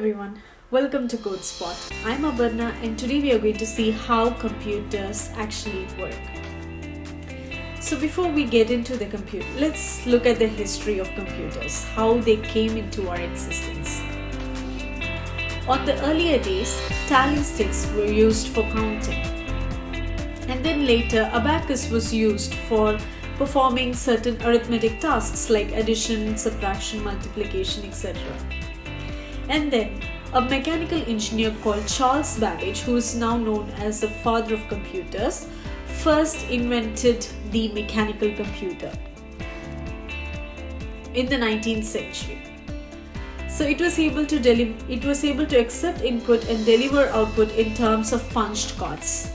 everyone, welcome to CodeSpot. I'm Aparna and today we are going to see how computers actually work. So before we get into the computer, let's look at the history of computers, how they came into our existence. On the earlier days, tally sticks were used for counting. And then later, abacus was used for performing certain arithmetic tasks like addition, subtraction, multiplication, etc. And then a mechanical engineer called Charles Babbage, who is now known as the father of computers, first invented the mechanical computer in the 19th century. So it was able to accept input and deliver output in terms of punched cards.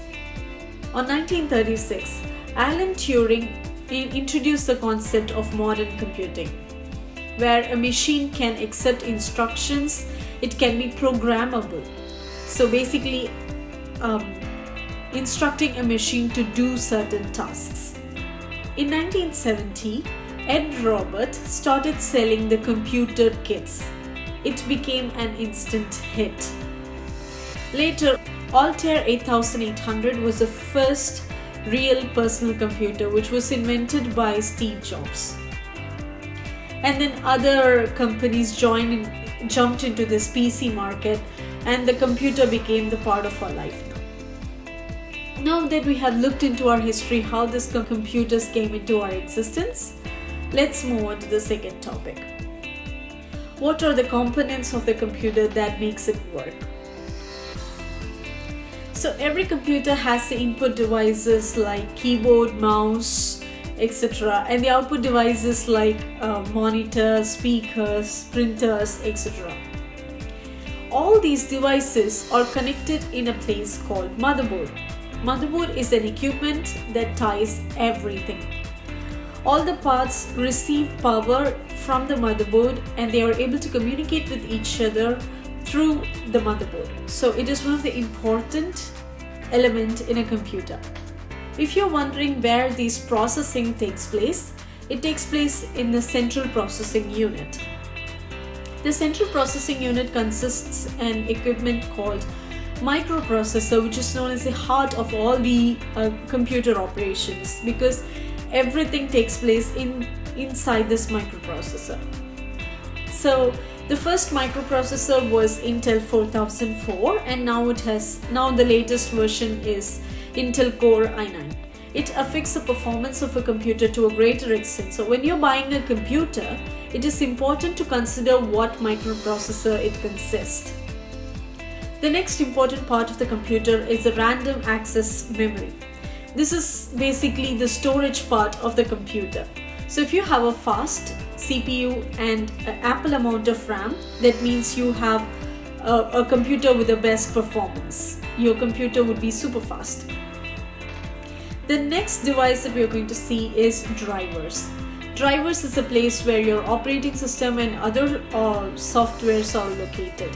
On 1936, Alan Turing introduced the concept of modern computing, where a machine can accept instructions, it can be programmable. So basically, instructing a machine to do certain tasks. In 1970, Ed Robert started selling the computer kits. It became an instant hit. Later, Altair 8800 was the first real personal computer, which was invented by Steve Jobs. And then other companies jumped into this PC market, and the computer became the part of our life now. Now that we have looked into our history, how these computers came into our existence, let's move on to the second topic. What are the components of the computer that makes it work? So every computer has the input devices like keyboard, mouse, etc. and the output devices like monitors, speakers, printers, etc. All these devices are connected in a place called motherboard. Motherboard is an equipment that ties everything. All the parts receive power from the motherboard and they are able to communicate with each other through the motherboard. So it is one of the important elements in a computer. If you're wondering where this processing takes place, it takes place in the central processing unit. The central processing unit consists of an equipment called microprocessor, which is known as the heart of all the computer operations, because everything takes place inside this microprocessor. So the first microprocessor was Intel 4004, and now the latest version is Intel Core i9. It affects the performance of a computer to a greater extent. So when you're buying a computer, it is important to consider what microprocessor it consists. The next important part of the computer is the random access memory. This is basically the storage part of the computer. So if you have a fast CPU and an ample amount of RAM, that means you have a computer with the best performance. Your computer would be super fast. The next device that we are going to see is drivers. Drivers is a place where your operating system and other softwares are located.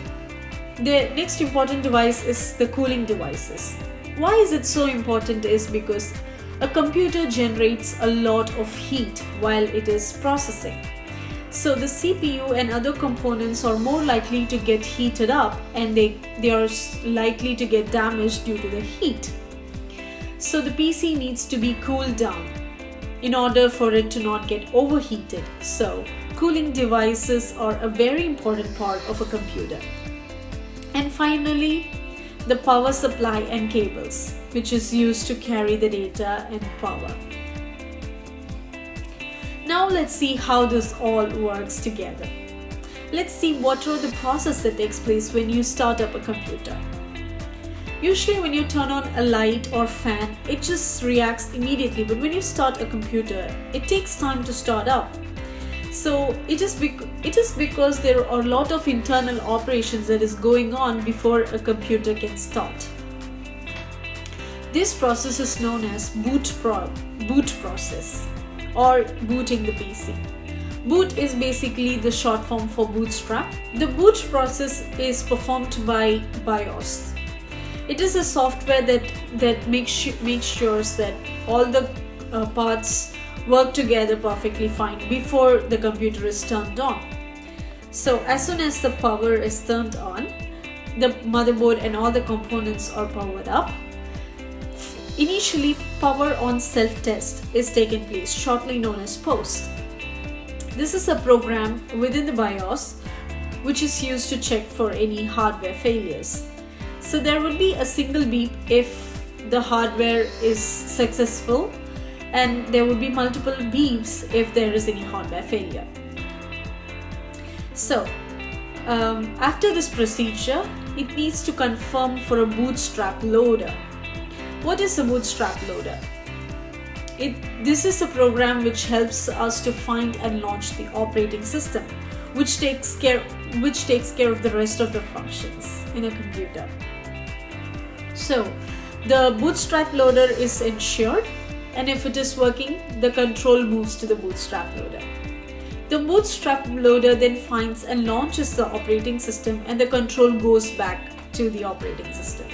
The next important device is the cooling devices. Why is it so important is because a computer generates a lot of heat while it is processing. So the CPU and other components are more likely to get heated up, and they are likely to get damaged due to the heat. So the PC needs to be cooled down in order for it to not get overheated. So cooling devices are a very important part of a computer. And finally, the power supply and cables, which is used to carry the data and power. Now let's see how this all works together. Let's see what are the process that takes place when you start up a computer. Usually when you turn on a light or fan, it just reacts immediately, but when you start a computer, it takes time to start up. So it is because there are a lot of internal operations that is going on before a computer can start. This process is known as boot process or booting the PC. Boot is basically the short form for bootstrap. The boot process is performed by BIOS. It is a software that makes sure that all the parts work together perfectly fine before the computer is turned on. So as soon as the power is turned on, the motherboard and all the components are powered up. Initially, power on self-test is taken place, shortly known as post. This is a program within the BIOS which is used to check for any hardware failures. So there would be a single beep if the hardware is successful, and there would be multiple beeps if there is any hardware failure. So after this procedure, it needs to confirm for a bootstrap loader. What is a bootstrap loader? This is a program which helps us to find and launch the operating system, which takes care of the rest of the functions in a computer. So the bootstrap loader is ensured, and if it is working, the control moves to the bootstrap loader. The bootstrap loader then finds and launches the operating system, and the control goes back to the operating system.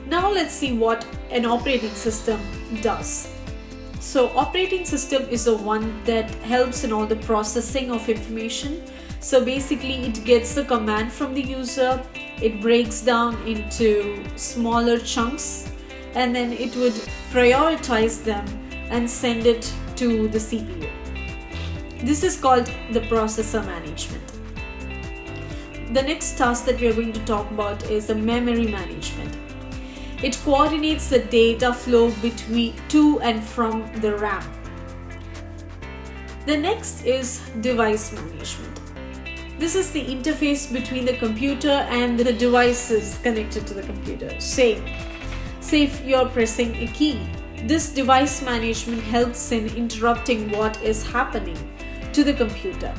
Now let's see what an operating system does. So operating system is the one that helps in all the processing of information. So basically it gets the command from the user, it breaks down into smaller chunks, and then it would prioritize them and send it to the CPU. This is called the processor management. The next task that we are going to talk about is the memory management. It coordinates the data flow to and from the RAM. The next is device management. This is the interface between the computer and the devices connected to the computer. Say if you're pressing a key, this device management helps in interrupting what is happening to the computer.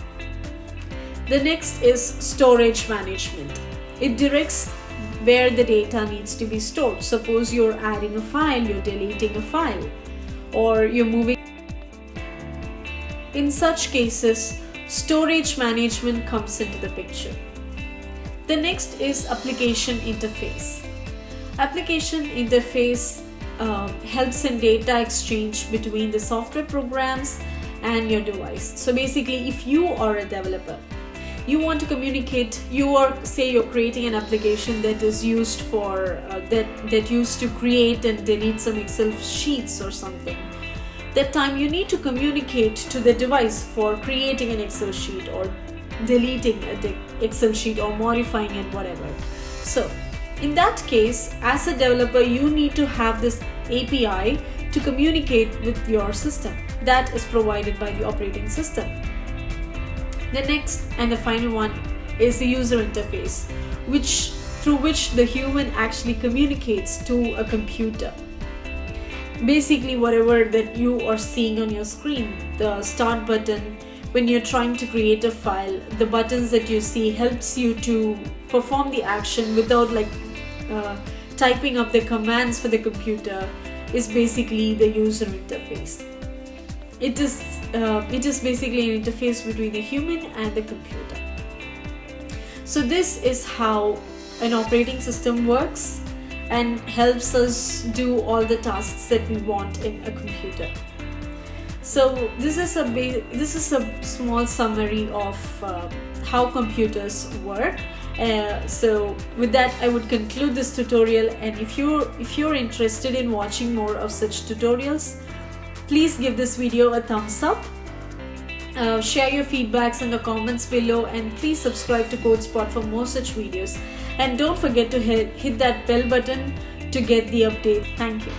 The next is storage management. It directs where the data needs to be stored. Suppose you're adding a file, you're deleting a file, or you're moving. In such cases, storage management comes into the picture. The next is application interface. Application interface helps in data exchange between the software programs and your device. So basically, if you are a developer, you want to communicate, you're creating an application that is used for that used to create and delete some Excel sheets or something. That time you need to communicate to the device for creating an Excel sheet or deleting an Excel sheet or modifying it, whatever. So in that case, as a developer, you need to have this API to communicate with your system. That is provided by the operating system. The next and the final one is the user interface, through which the human actually communicates to a computer. Basically, whatever that you are seeing on your screen, the start button, when you're trying to create a file, the buttons that you see helps you to perform the action without typing up the commands for the computer, is basically the user interface. It is basically an interface between the human and the computer. So this is how an operating system works and helps us do all the tasks that we want in a computer. So this is a small summary of how computers work. So with that, I would conclude this tutorial, and if you're interested in watching more of such tutorials, please give this video a thumbs up, share your feedbacks in the comments below, and please subscribe to CodeSpot for more such videos. And don't forget to hit that bell button to get the update. Thank you.